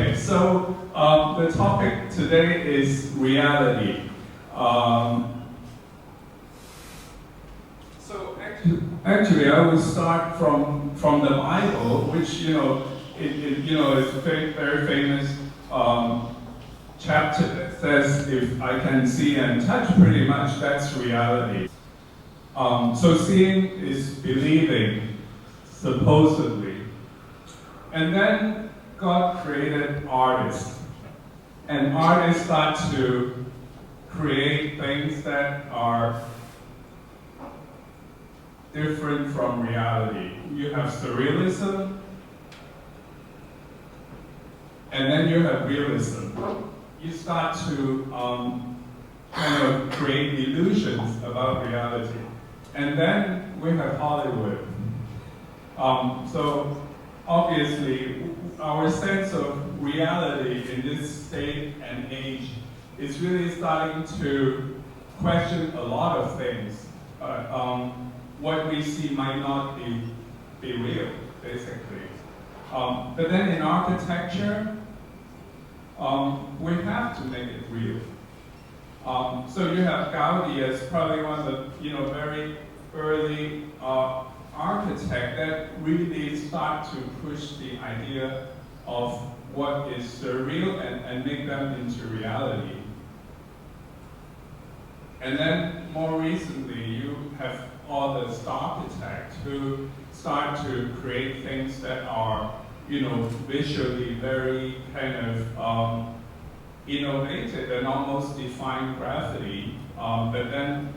Okay, so the topic today is reality. So actually, I will start from the Bible, which is a very famous chapter that says, "If I can see and touch, pretty much that's reality." So seeing is believing, supposedly, and then God created artists, and artists start to create things that are different from reality. You have surrealism, and then you have realism. You start to kind of create illusions about reality. And then we have Hollywood. So obviously, our sense of reality in this state and age is really starting to question a lot of things. What we see might not be real, basically. But then in architecture, we have to make it real. So you have Gaudi as probably one of the very early architect that really start to push the idea of what is surreal and make them into reality. And then more recently, you have all the architects who start to create things that are, visually very kind of innovative and almost define gravity. But then,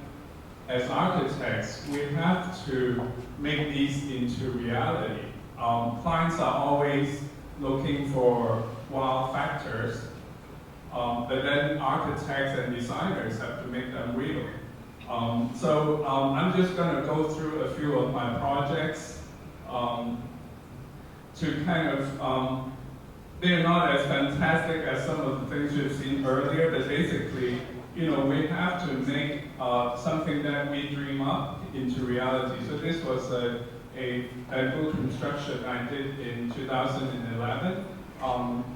as architects, we have to make these into reality. Clients are always looking for wow factors, but then architects and designers have to make them real. So I'm just going to go through a few of my projects to kind of, they're not as fantastic as some of the things you've seen earlier, but basically, we have to make something that we dream up into reality. So this was a bamboo construction I did in 2011.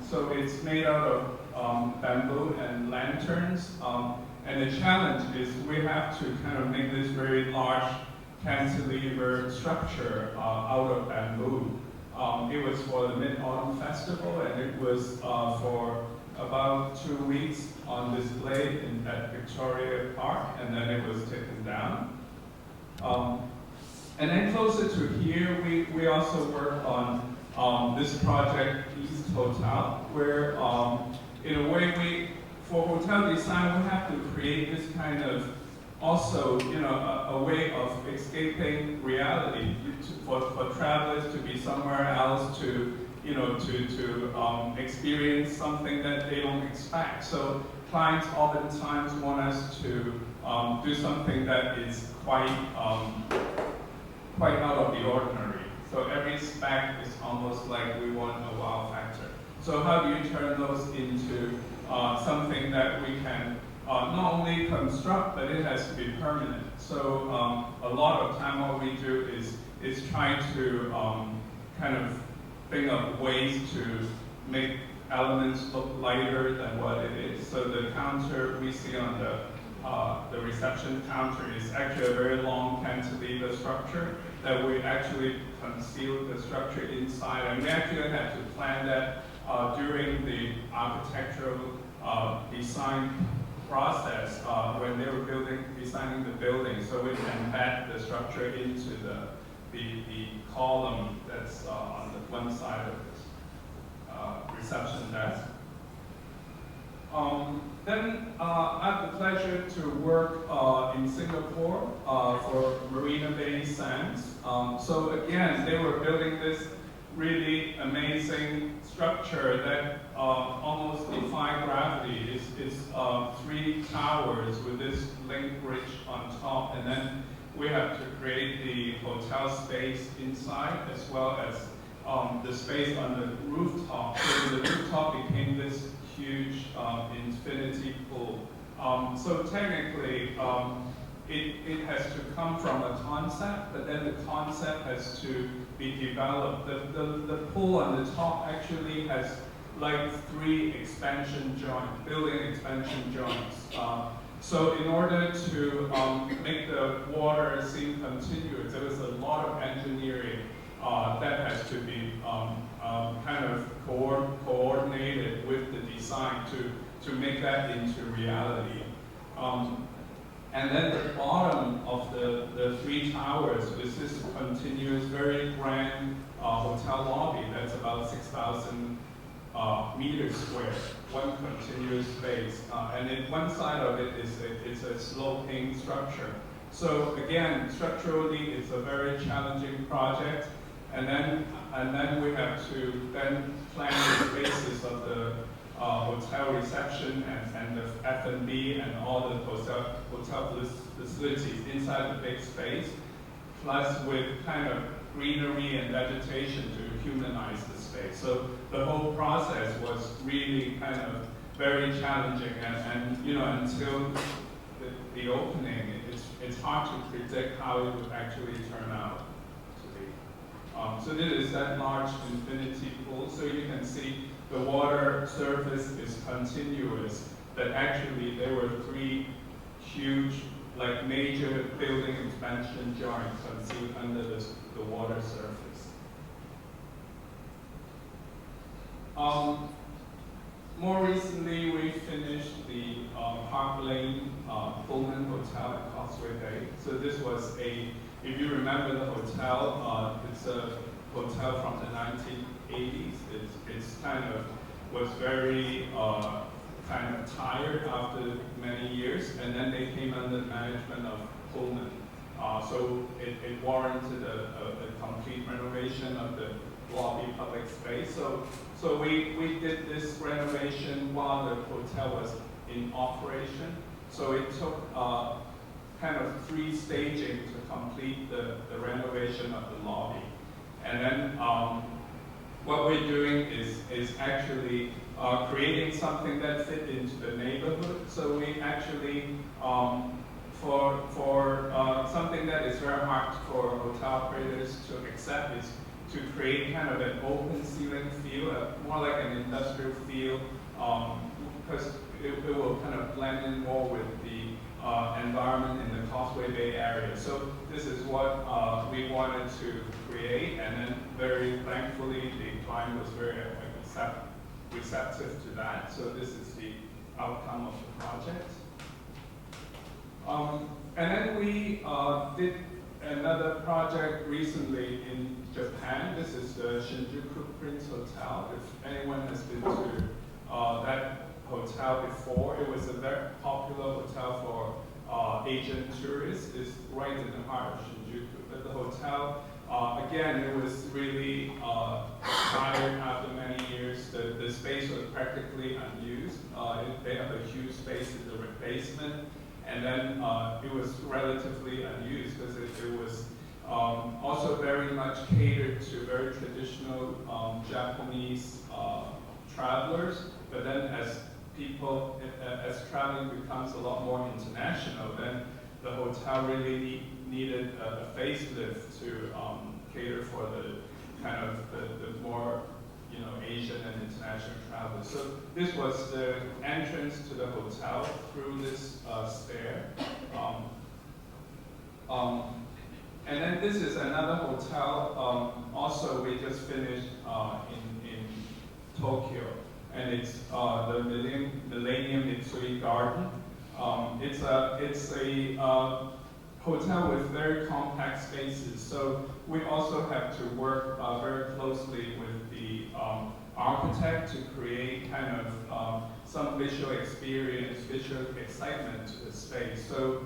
So it's made out of bamboo and lanterns. And the challenge is we have to kind of make this very large cantilever structure out of bamboo. It was for the Mid-Autumn Festival, and it was for about 2 weeks on display at Victoria Park, and then it was taken down. And then closer to here, we also work on this project, East Hotel, where in a way for hotel design, we have to create this kind of also, a way of escaping reality for travelers to be somewhere else, to experience something that they don't expect. So clients oftentimes want us to do something that is quite out of the ordinary. So every spec is almost like we want a wow factor. So how do you turn those into something that we can not only construct, but it has to be permanent. So a lot of time what we do is try to kind of think of ways to make elements look lighter than what it is. So the counter we see on the reception counter is actually a very long cantilever structure that we actually conceal the structure inside. And we actually had to plan that during the architectural design process when they were designing the building, so we can embed the structure into the column that's on the one side of this reception desk. Then I have the pleasure to work in Singapore for Marina Bay Sands. So again, they were building this really amazing structure that almost defy gravity. It's 3 towers with this link bridge on top, and then we have to create the hotel space inside as well as the space on the rooftop. So the rooftop became this huge infinity pool. So technically, it has to come from a concept, but then the concept has to be developed. The pool on the top actually has like 3 expansion joints, building expansion joints. So in order to make the water seem continuous, there was a lot of engineering that has to be kind of coordinated with the design to make that into reality. And then the bottom of the 3 towers is this continuous, very grand hotel lobby that's about 6,000 meters square, one continuous space. And then one side of it is a sloping structure. So again, structurally, it's a very challenging project. And then we have to then plan the spaces of the hotel reception and the F&B and all the hotel facilities inside the big space, plus with kind of greenery and vegetation to humanize the space. So the whole process was really kind of very challenging, and you know, until the opening, it's hard to predict how it would actually turn out to be. So this is that large infinity pool. So you can see the water surface is continuous, but actually there were 3 huge, like major building expansion joints concealed under the water surface. More recently, we finished the Park Lane Pulman Hotel at Causeway Bay. So this was if you remember the hotel, it's a hotel from the 1980s. It's kind of was very kind of tired after many years, and then they came under the management of Pulman. So it warranted a complete renovation of the lobby public space. So we did this renovation while the hotel was in operation. So it took kind of 3 staging to complete the renovation of the lobby. And then what we're doing is actually creating something that fit into the neighborhood. So we actually, for something that is very hard for hotel operators to accept, is to create kind of an open ceiling feel, more like an industrial feel, because it will kind of blend in more with the environment in the Causeway Bay area. So this is what we wanted to create, and then very thankfully the client was very receptive to that. So this is the outcome of the project. And then we did another project recently in Japan. This is the Shinjuku Prince Hotel. If anyone has been to that hotel before, it was a very popular hotel for Asian tourists. It's right in the heart of Shinjuku. But the hotel, again, it was really tired after many years. The space was practically unused. They have a huge space in the basement. And then it was relatively unused because it was also very much catered to very traditional Japanese travelers. But then as traveling becomes a lot more international, then the hotel really needed a facelift to cater for the kind of the more Asian and international travelers. So this was the entrance to the hotel through this stair. And then this is another hotel. Also, we just finished in Tokyo, and it's the Millennium Mitsui Garden. It's a hotel with very compact spaces. So we also have to work very closely with the architect to create kind of some visual experience, visual excitement to the space. So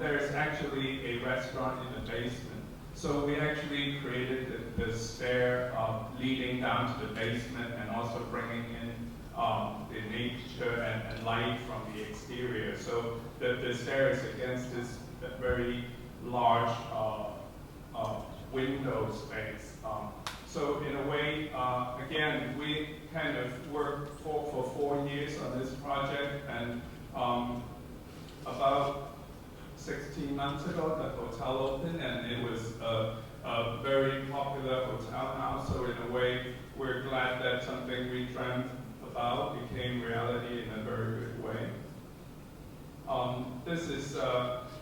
there's actually a restaurant in the basement. So we actually created the stair leading down to the basement and also bringing in the nature and light from the exterior. So the stair is against this very large window space. So in a way, again, we kind of worked for 4 years on this project, and about 16 months ago, the hotel opened, and it was a very popular hotel now. So in a way, we're glad that something we dreamt about became reality in a very good way. This is,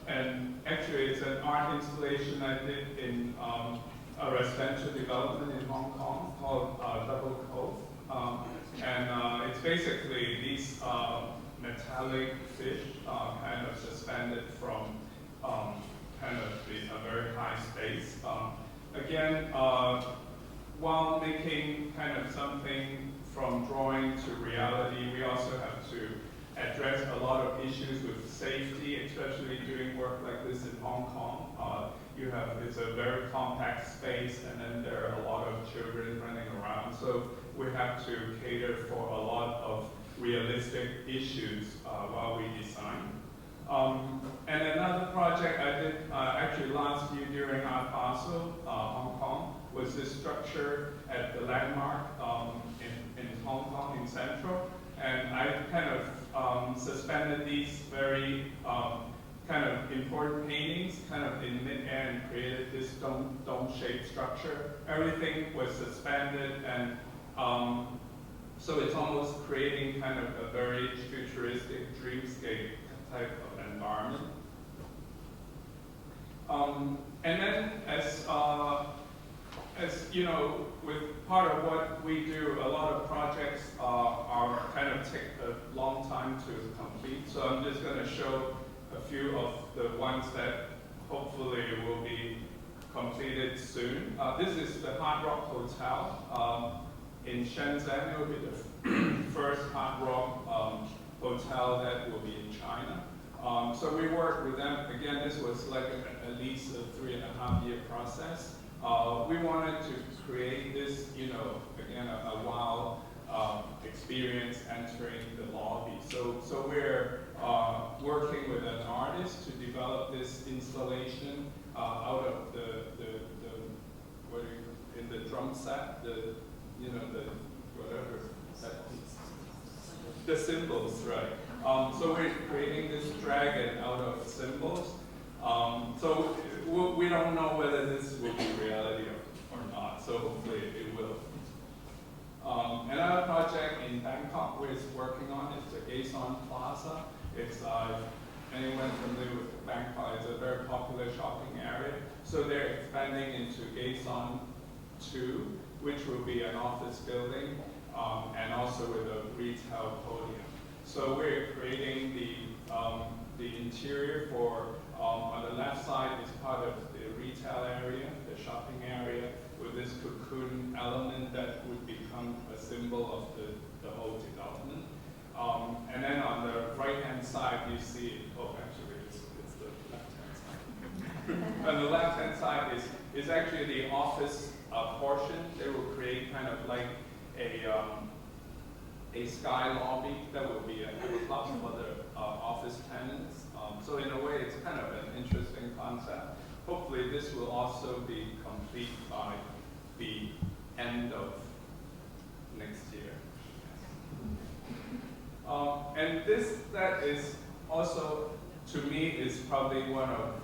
actually it's an art installation I did in a residential development in Hong Kong called Double Cove. It's basically these metallic fish kind of suspended from kind of a very high space. Again, while making kind of something from drawing to reality, we also have to address a lot of issues with safety, especially doing work like this in Hong Kong. It's a very compact space, and then there are a lot of children running around. So we have to cater for a lot of realistic issues while we design. And another project I did actually last year during Art Basel, Hong Kong, was this structure at the landmark in Hong Kong, in Central. And I kind of suspended these very kind of important paintings kind of in mid-air and created this dome-shaped structure. Everything was suspended, and so it's almost creating kind of a very futuristic dreamscape type of environment. And then as you know, with part of what we do, a lot of projects are kind of take a long time to complete. So I'm just going to show a few of the ones that hopefully will be completed soon. This is the Hard Rock Hotel in Shenzhen. It will be the first Hard Rock hotel that will be in China. So we worked with them. Again, this was like at least a 3.5-year process. We wanted to create this, again, a wow experience entering the lobby. So we're working with an artist to develop this installation out of in the drum set, the symbols, right? So we're creating this dragon out of symbols. So we don't know whether this will be reality or not, so hopefully it will. Another project in Bangkok we're working on is the Gason Plaza. It's, anyone familiar with Bangkok, it's a very popular shopping area. So they're expanding into Gason 2, which will be an office building, and also with a retail podium. So we're creating the interior for, on the left side is part of the retail area, the shopping area, with this cocoon element that would become a symbol of the whole development. And then on the right-hand side, you see, actually it's the left-hand side. On the left-hand side is actually the office portion. They will create kind of like a sky lobby that will be a club for the office tenants. So in a way, it's kind of an interesting concept. Hopefully, this will also be complete by the end of next year. And that is also, to me, is probably one of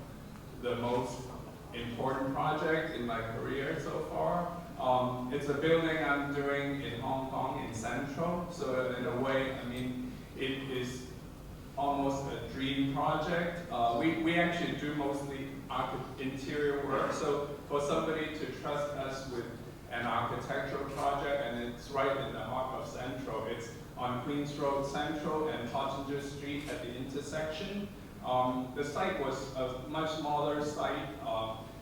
the most important projects in my career so far. It's a building I'm doing in Hong Kong, in Central. So in a way, I mean, it is almost a dream project. We actually do mostly interior work. So for somebody to trust us with an architectural project, and it's right in the heart of Central. It's on Queens Road Central and Pottinger Street at the intersection. The site was a much smaller site,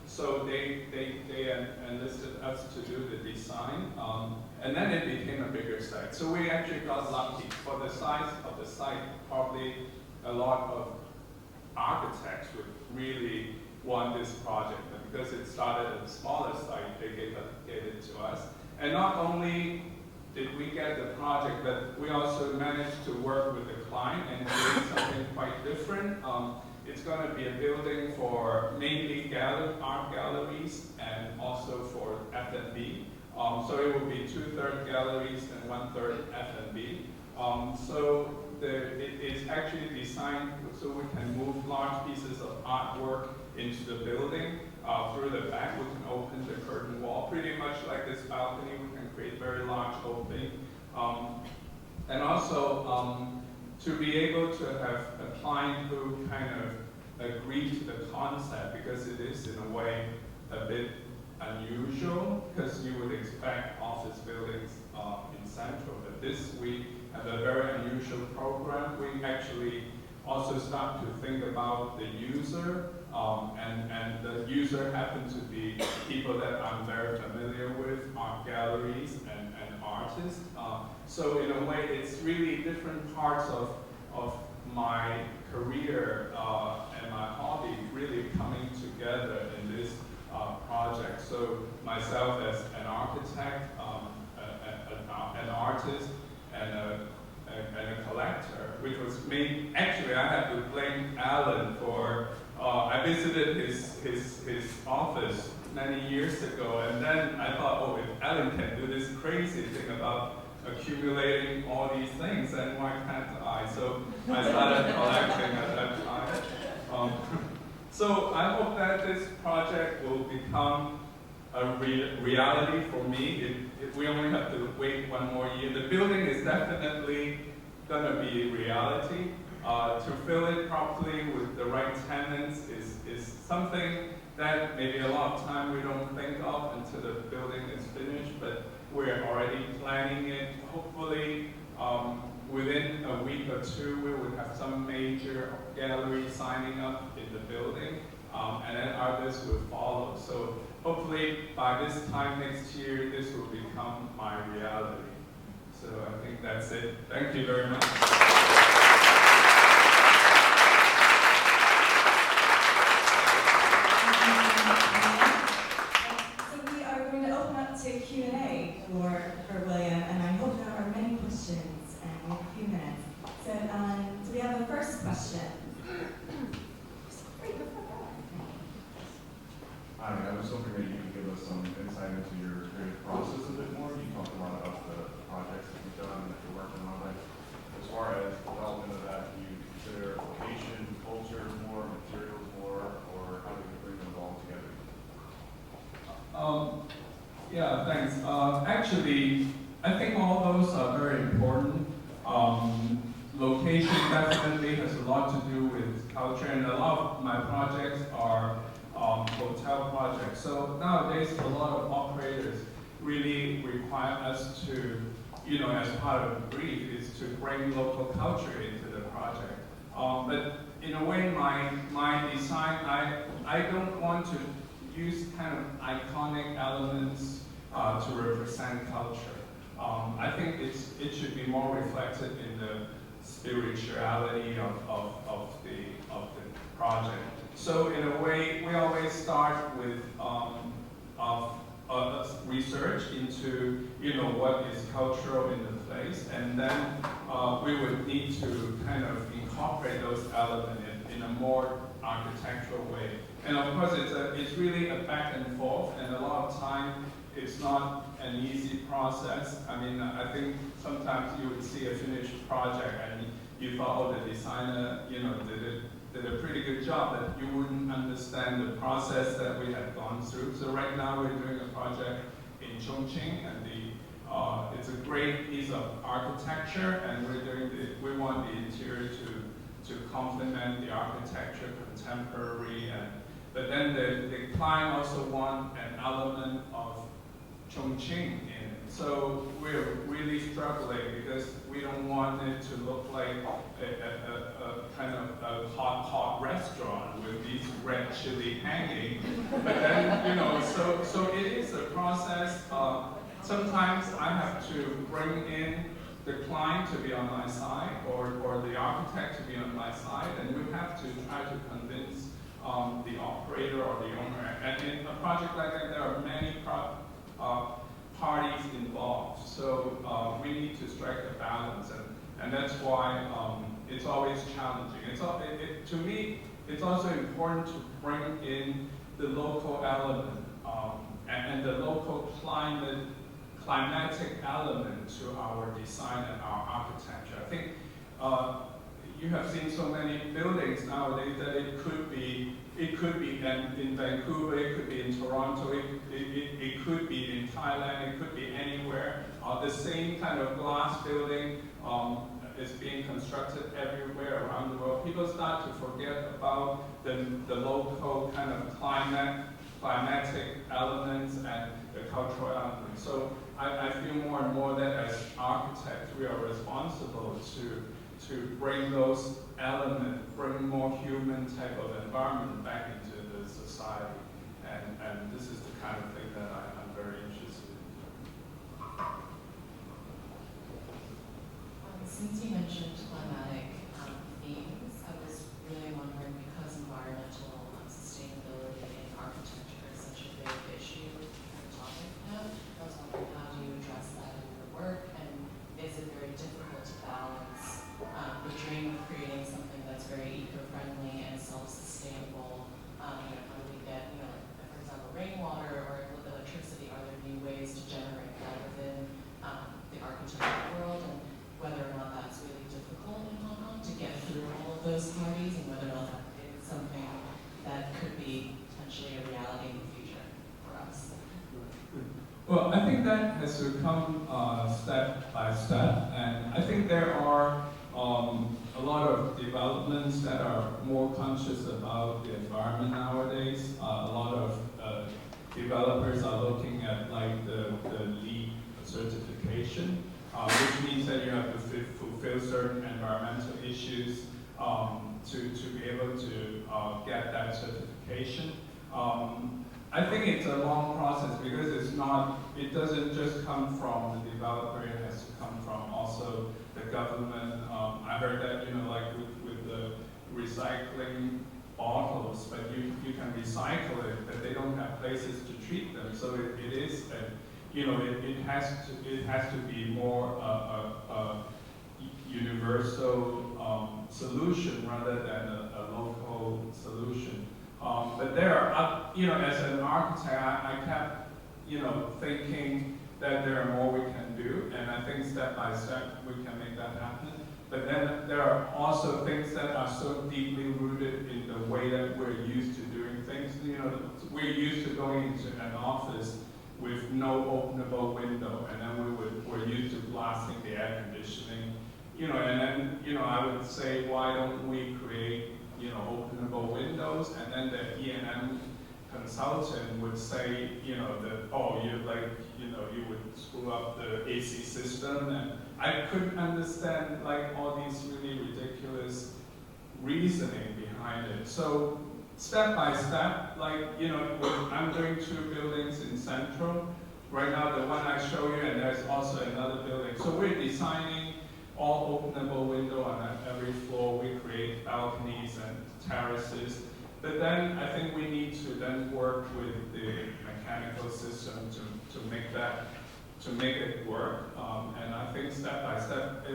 so they enlisted us to do the design, and then it became a bigger site. So we actually got lucky. For the size of the site, probably a lot of architects would really want this project, and because it started at a smaller site, they gave it to us. And not only did we get the project, but we also managed to work with the client and create something quite different. It's going to be a building for mainly art galleries and also for F&B. So it will be 2/3 galleries and 1/3 F&B. So it is actually designed so we can move large pieces of artwork into the building. through the back, we can open the curtain wall, pretty much like this balcony. We can create very large opening. And also to be able to have a client who kind of agree to the concept, because it is in a way a bit unusual, because you would expect office buildings in Central. But this we have a very unusual program. We actually also start to think about the user, and the user happen to be people that I'm very familiar with, art galleries and artists. So in a way, it's really different parts of my career and my hobby really coming together in this project. So myself as an architect, an artist, and a collector, which was made. Actually, I had to blame Alan for. I visited his office many years ago, and then I thought, oh, if Alan can do this crazy thing about accumulating all these things, then why can't I? So I started collecting at that time. So I hope that this project will become a reality for me. We only have to wait one more year. The building is definitely going to be reality. To fill it properly with the right tenants is something that maybe a lot of time we don't think of until the building is finished, but we're already planning it. Hopefully, within a week or two, we would have some major galleries signing up in the building, and then others will follow. So hopefully, by this time next year, this will become my reality. So I think that's it. Thank you very much. To Q&A for William, and I hope there are many questions in a few minutes. So we have a first question. Hi, I was hoping that you could give us some insight into your creative process a bit more. You talked a lot about the projects that you've done and that you're working on, but as far as development of that, do you consider location, culture more, materials more, or how do you bring them all together? Yeah, thanks. Actually, I think all those are very important. Location definitely has a lot to do with culture, and a lot of my projects are hotel projects. So nowadays, a lot of operators really require us to, as part of the brief, is to bring local culture into the project. But in a way, my design, I don't want to use kind of iconic elements to represent culture. I think it should be more reflected in the spirituality of the project. So in a way, we always start with research into what is cultural in the place, and then we would need to kind of incorporate those elements in a more architectural way. And of course, it's really a back and forth, and a lot of time it's not an easy process. I mean, I think sometimes you would see a finished project and you thought, oh, the designer, did a pretty good job, but you wouldn't understand the process that we had gone through. So right now we're doing a project in Chongqing, and it's a great piece of architecture, and we want the interior to complement the architecture, contemporary, but then the client also want an element of Chongqing in it. So we're really struggling because we don't want it to look like a kind of a hot restaurant with these red chili hanging. But then, so it is a process. Sometimes I have to bring in the client to be on my side, or the architect to be on my side, and we have to try to convince the operator or the owner. And in a project like that, there are many parties involved, so we need to strike a balance, and that's why it's always challenging. To me, it's also important to bring in the local element and the local climatic element to our design and our architecture. I think you have seen so many buildings nowadays that it could be it could be in Vancouver, it could be in Toronto, it could be in Thailand, it could be anywhere. The same kind of glass building is being constructed everywhere around the world. People start to forget about the local kind of climatic elements and the cultural elements. So I feel more and more that as architects, we are responsible to bring those elements, bring more human type of environment back into the society. And this is the kind of thing that I'm very interested in. Since you mentioned climatic themes, I was really wondering, because environmental sustainability in architecture is such a big issue and topic now, I was wondering, how do you address that in your work, and is it very difficult to balance the dream of creating something that's very eco-friendly and self-sustainable? How do we get, like, for example, rainwater or electricity? Are there new ways to generate that within the architectural world, and whether or not that's really difficult in Hong Kong to get through all of those parties, and whether or not that is something that could be potentially a reality in the future for us? Well, I think that has to come step by step, and I think there are a lot of developments that are more conscious about the environment nowadays. A lot of developers are looking at like the LEED certification, which means that you have to fulfill certain environmental issues to be able to get that certification. I think it's a long process because it doesn't just come from the developer, it has to come from also the government. I heard that, like with the recycling bottles, but you can recycle it, but they don't have places to treat them. So it is, it has to be more a universal solution rather than a local solution. But there are, as an architect, I kept, thinking that there are more we can do, and I think step by step we can make that happen. But then there are also things that are so deeply rooted in the way that we're used to doing things. We're used to going into an office with no openable window, and then we're used to blasting the air conditioning. And then, I would say, why don't we create, openable windows? And then the E&M consultant would say, you would screw up the AC system, and I couldn't understand like all these really ridiculous reasoning behind it. So step by step, I'm doing 2 buildings in Central. Right now, the one I show you, and there's also another building. So we're designing all openable window on every floor. We create balconies and terraces. But then I think we need to then work with the mechanical system to make it work. And I think step by step,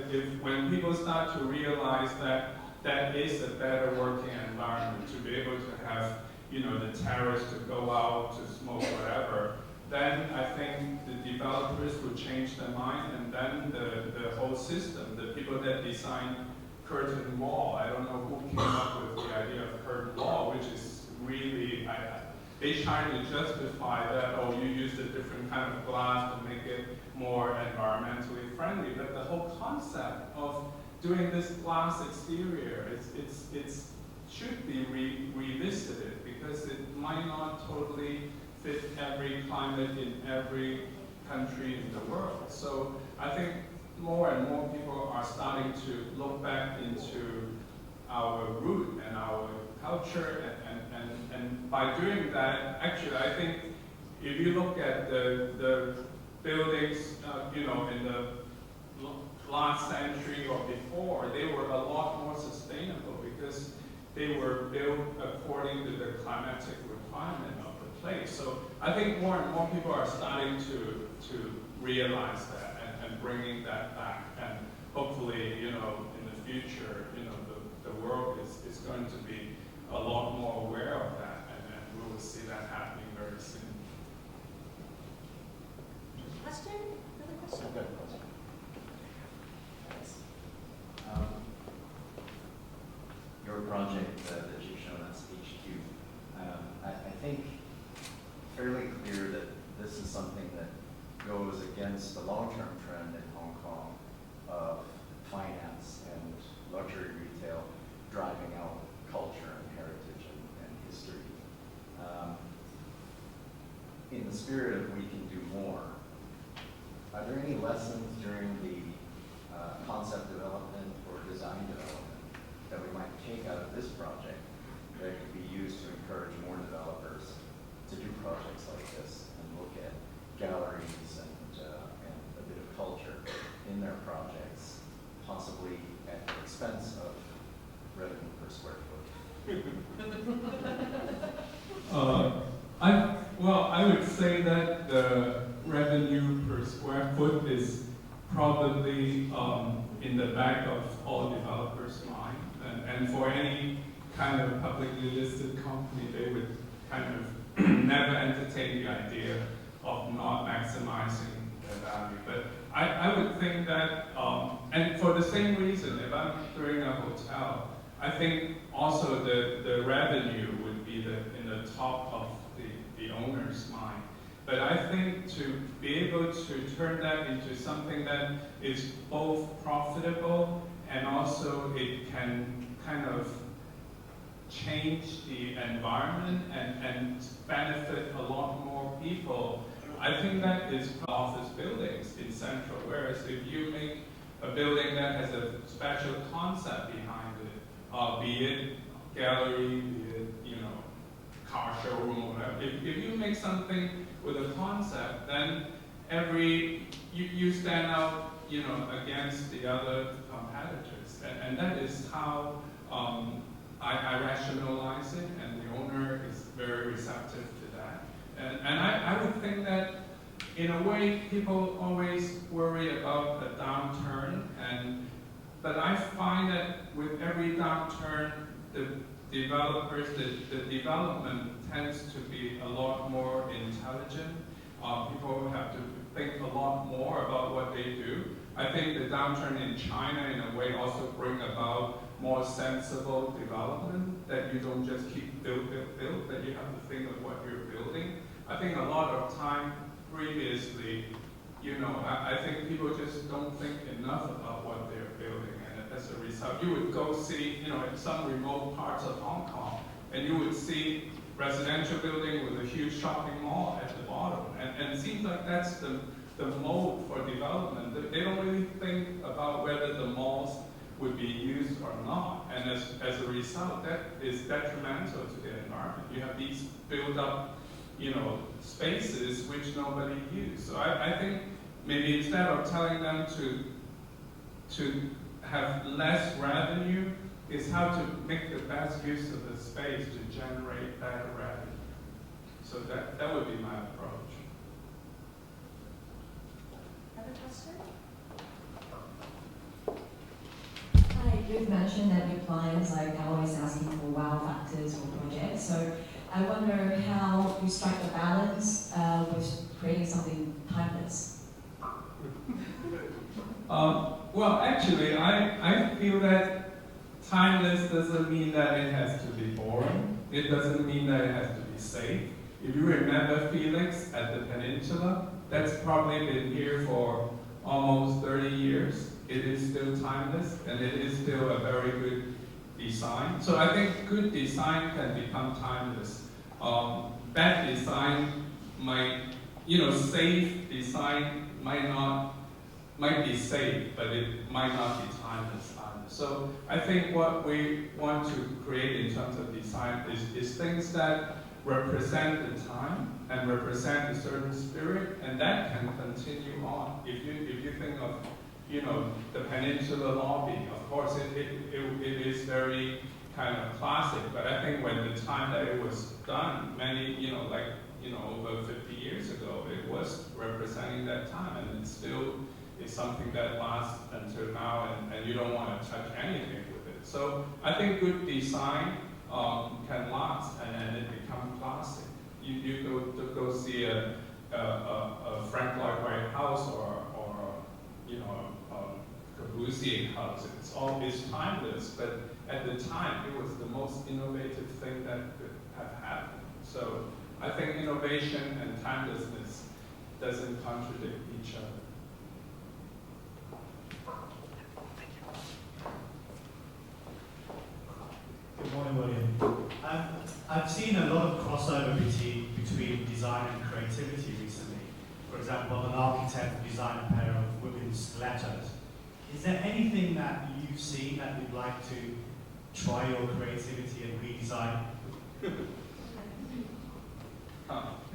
when people start to realize that that is a better working environment, to be able to have, the terrace to go out, to smoke, whatever, then I think the developers would change their mind, and then the whole system, the people that design curtain wall, I don't know who came up with the idea of curtain wall, which is really, they try to justify that, you used a different kind of glass to make it more environmentally friendly, but the whole concept of doing this glass exterior, it should be revisited, because it might not totally fit every climate in every country in the world. So I think more and more people are starting to look back into our root and our culture, and by doing that, actually I think if you look at the buildings, in the last century or before, they were a lot more sustainable because they were built according to the climatic requirement of the place. So I think more and more people are starting to realize that and bringing that back. And hopefully, in the future, the world is going to be a lot more aware of that, and we will see that happening very soon. Question? Another question? I've got a question. Your project that you've shown us, HQ, spirit of we can do more, are there any lessons during the concept development or design development that we might take out of this project that could be used to encourage more developers to do projects like this and look at galleries and a bit of culture in their projects, possibly at the expense of revenue per square foot? Well, I would say that the revenue per square foot is probably in the back of all developers' mind. And for any kind of publicly listed company, they would kind of never entertain the idea of not maximizing their value. But I would think that, and for the same reason, if I'm doing a hotel, I think also the revenue would be in the top of the owner's mind. But I think to be able to turn that into something that is both profitable and also it can kind of change the environment and benefit a lot more people, I think that is office buildings in Central. Whereas if you make a building that has a special concept behind it, be it gallery, be it, car showroom or whatever, if you make something with a concept, then you stand out, against the other competitors, and that is how I rationalize it, and the owner is very receptive to that. And I would think that in a way people always worry about a downturn, but I find that with every downturn, the development tends to be a lot more intelligent. People have to think a lot more about what they do. I think the downturn in China, in a way, also bring about more sensible development, that you don't just keep build, that you have to think of what you're building. I think a lot of time previously, I think people just don't think enough about what they're building. As a result, you would go see, in some remote parts of Hong Kong, and you would see residential building with a huge shopping mall at the bottom. And it seems like that's the mode for development. They don't really think about whether the malls would be used or not. And as a result, that is detrimental to the environment. You have these built up, spaces which nobody uses. So I think maybe instead of telling them to have less revenue, is how to make the best use of the space to generate better revenue. So that would be my approach. Other question? Hi, you've mentioned that your clients are always asking for wow factors for projects. So I wonder how you strike the balance with creating something timeless. Well, actually, I feel that timeless doesn't mean that it has to be boring. It doesn't mean that it has to be safe. If you remember Felix at the Peninsula, that's probably been here for almost 30 years. It is still timeless, and it is still a very good design. So I think good design can become timeless. Bad design might, safe design might be safe, but it might not be timeless either. So I think what we want to create in terms of design is things that represent the time and represent a certain spirit, and that can continue on. If you think of, the Peninsula lobby, of course it is very kind of classic, but I think when the time that it was done, many, over 50 years ago, it was representing that time, and it still is something that lasts until now, and you don't want to touch anything with it. So I think good design can last, and it becomes classic. You go see a Frank Lloyd Wright house or Corbusier house. It's timeless, but at the time it was the most innovative thing that could have happened. So I think innovation and timelessness doesn't contradict each other. Good morning, William. I've seen a lot of crossover between between design and creativity recently. For example, an architect designed a pair of women's stilettos. Is there anything that you've seen that you'd like to try your creativity and redesign?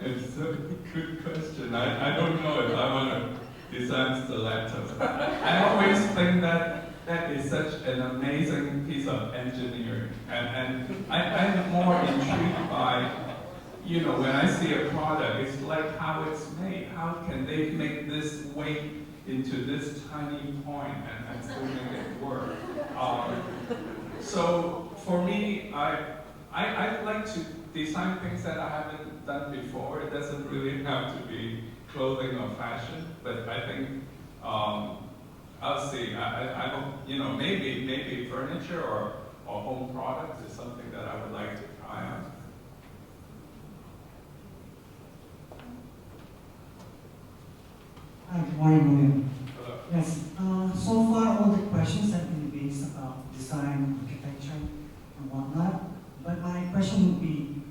It's a good question. I don't know if I want to design stilettos. I always think that is such an amazing piece of engineering. And I'm more intrigued by, you know, when I see a product, it's like how it's made. How can they make this weight into this tiny point and still make it work? So for me, I like to design things that I haven't done before. It doesn't really have to be clothing or fashion, but I think I'll see. I don't, you know, maybe furniture or home products is something that I would like to try out. Hi, good morning, William. Hello. Yes, so far all the questions have been based about design, architecture, and whatnot. But my question would be,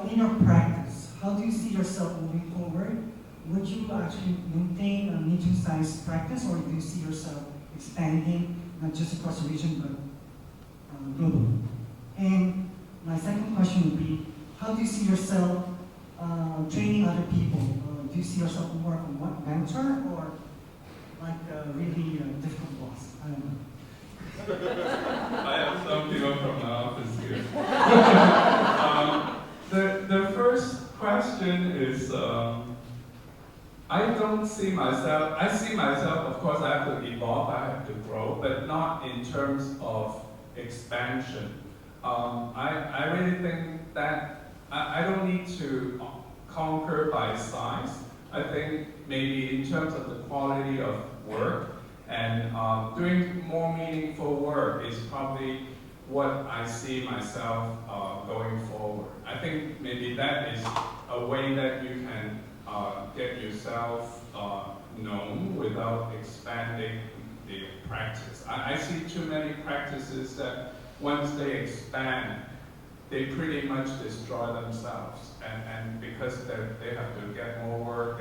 in your practice, how do you see yourself moving forward? Would you actually maintain a medium-sized practice, or do you see yourself expanding, not just across the region, but globally? And my second question would be, how do you see yourself training other people? Do you see yourself more of a mentor, or like a really difficult boss? I don't know. I have some people from the office here. The first question is, I don't see myself, I see myself, of course I have to evolve, I have to grow, but not in terms of expansion. I really think that I don't need to conquer by size. I think maybe in terms of the quality of work and doing more meaningful work is probably what I see myself going forward. I think maybe that is a way that you can get yourself known without expanding the practice. I see too many practices that once they expand, they pretty much destroy themselves. And because they have to get more work,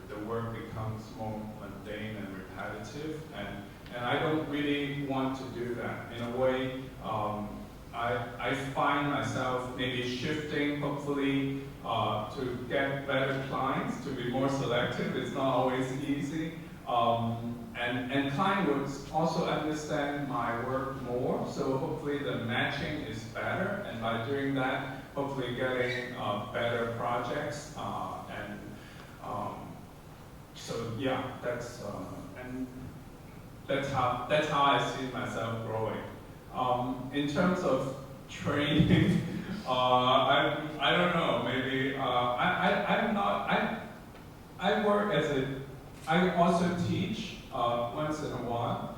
the work becomes more mundane and repetitive. And I don't really want to do that. In a way, I find myself maybe shifting, hopefully, to get better clients, to be more selective. It's not always easy. And client would also understand my work more, so hopefully the matching is better, and by doing that, hopefully getting better projects. So yeah, that's how I see myself growing. In terms of training, I don't know. Maybe I work as I also teach once in a while,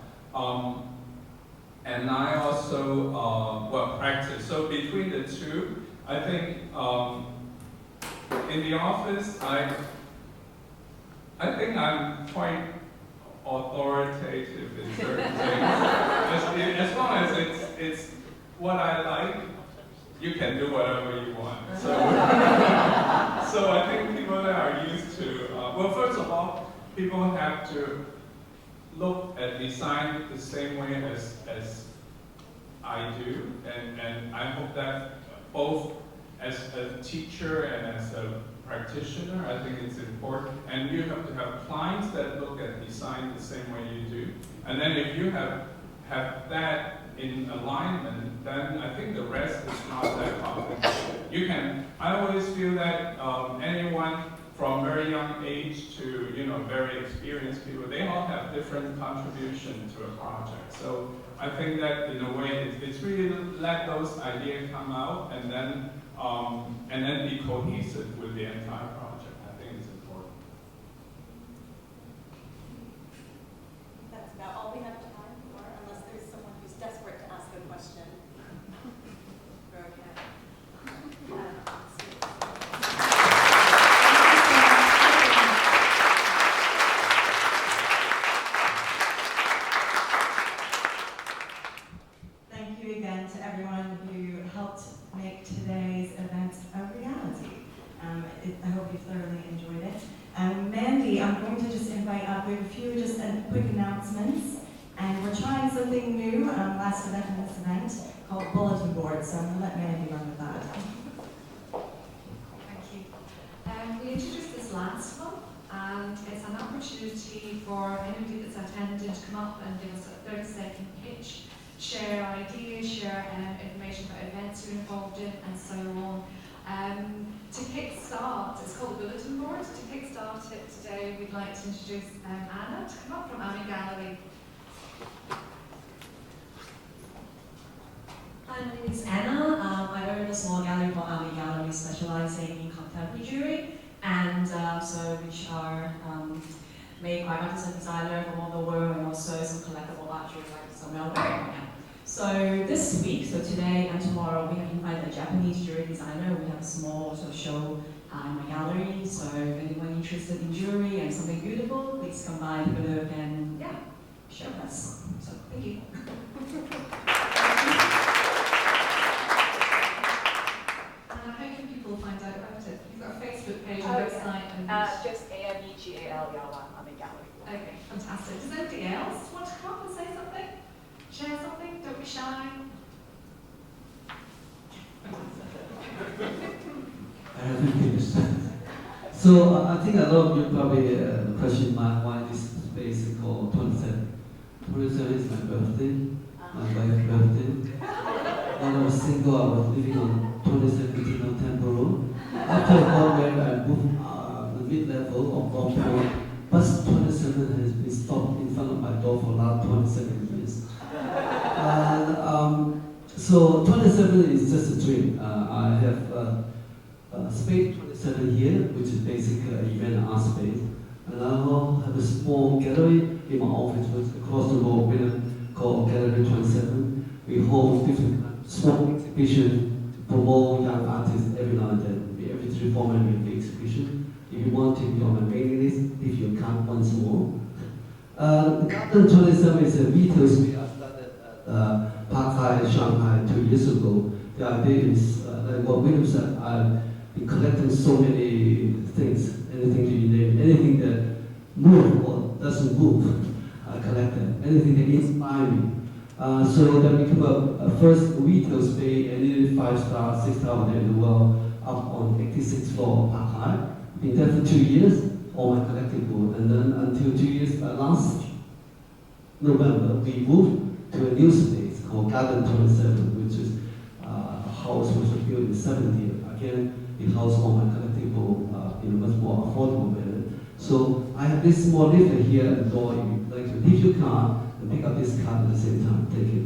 and I also practice. So between the two, I think in the office, I think I'm quite authoritative in certain things. As long as it's what I like, you can do whatever you want. So, so I think people that are used to, well, first of all, people have to look at design the same way as I do, and I hope that both as a teacher and as a practitioner, I think it's important. And you have to have clients that look at design the same way you do. And then if you have that in alignment, then I think the rest is not that complicated. I always feel that anyone from very young age to very experienced people, they all have different contribution to a project. So I think that in a way, it's really let those ideas come out and then be cohesive with the entire project. I think it's important. That's about all we have time for, unless there's someone who's desperate to ask a question. We're okay. Thank you again to everyone who helped make today's event a reality. hope you thoroughly enjoyed it. Mandy, I'm going to just invite up, we have a few just quick announcements, and we're trying something new, last event and this event, called bulletin boards, so I'm going to let Mandy run with that. Thank you. We introduced this last month, and it's an opportunity for anybody that's attended to come up and give us a 30-second pitch, share ideas, share information about events you're involved in, and so on. To kickstart, it's called the bulletin board. To kickstart it today, we'd like to introduce Anna to come up from Ami Gallery. Hi, my name is Anna. I own a small gallery called Ami Gallery, specializing in contemporary jewelry, and which are made by artists and designers from all the world, and also some collectible art jewelry like some Melbourne. So this week, so today and tomorrow, we have invited a Japanese jewelry designer. We have a small sort of show in my gallery. So if anyone interested in jewelry and something beautiful, please come by, have a look, and yeah, share with us. So thank you. How can people find out about it? You've got a Facebook page, a website, and Just AMEGAL Yawa Ami Gallery. okay, fantastic. Does anybody else want to come up and say something? Share something? Don't be shy. I haven't finished. So I think a lot of you probably question mark why this space is called 27. 27 is my birthday, my wife's birthday. When I was single, I was living on 27 on Temple Road. After a while, when I moved the mid-level of Long Point, bus 27 has been stopped in front of my door for the last 27 years. And so 27 is just a dream. I have space 27 here, which is basically an event and art space. And I also have a small gallery in my office, which is across the road, called Gallery 27. We hold different small exhibitions to promote young artists every now and then. Every 3-4 months we have the exhibition. If you want to be on my mailing list, if you come once more. The Garden 27 is a retail space. Park Shanghai 2 years ago. The idea is, like what William said, I've been collecting so many things, anything you name, anything that moves or doesn't move, I collect them. Anything that inspires me. So that became a first retail space, and it is 5-star, 6-star in the world, up on 86th floor of Park High. Been there for 2 years, all my collectible, and then until 2 years, last November, we moved to a new space called Garden 27, which is a house which was built in the 70s. Again, it houses all my collectible in a much more affordable manner. So I have this small leaflet here at the door. If you'd like to leave your card and pick up this card at the same time. Thank you.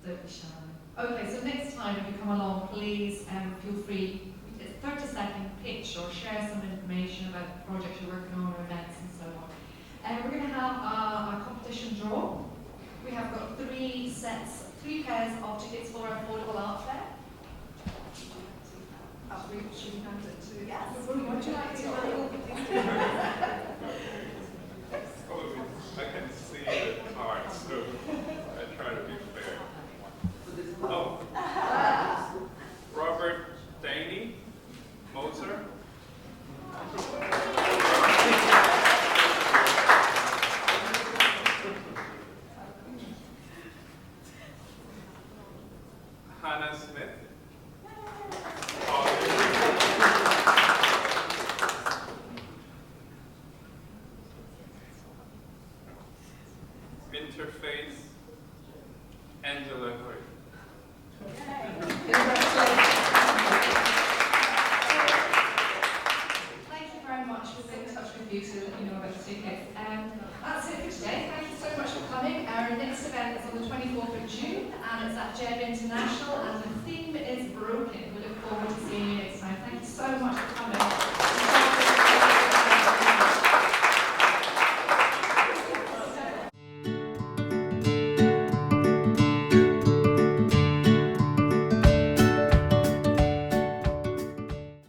Don't be shy. Okay, so next time if you come along, please feel free. It's 30-second pitch or share some information about projects you're working on or events and so on. We're going to have a competition draw. We have got 3 pairs of tickets for an affordable art fair. Should we hand it to? Yes. Would you like to? I can see the cards, so I try to be fair. Oh. Robert Daney, Mozart. Hannah Smith. Interface, Angela Hoy. Thank you very much. We'll get in touch with you to let you know about the tickets. That's it for today. Thank you so much for coming. Our next event is on the 24th of June, and it's at Jeb International, and the theme is broken. We look forward to seeing you next time. Thank you so much for coming.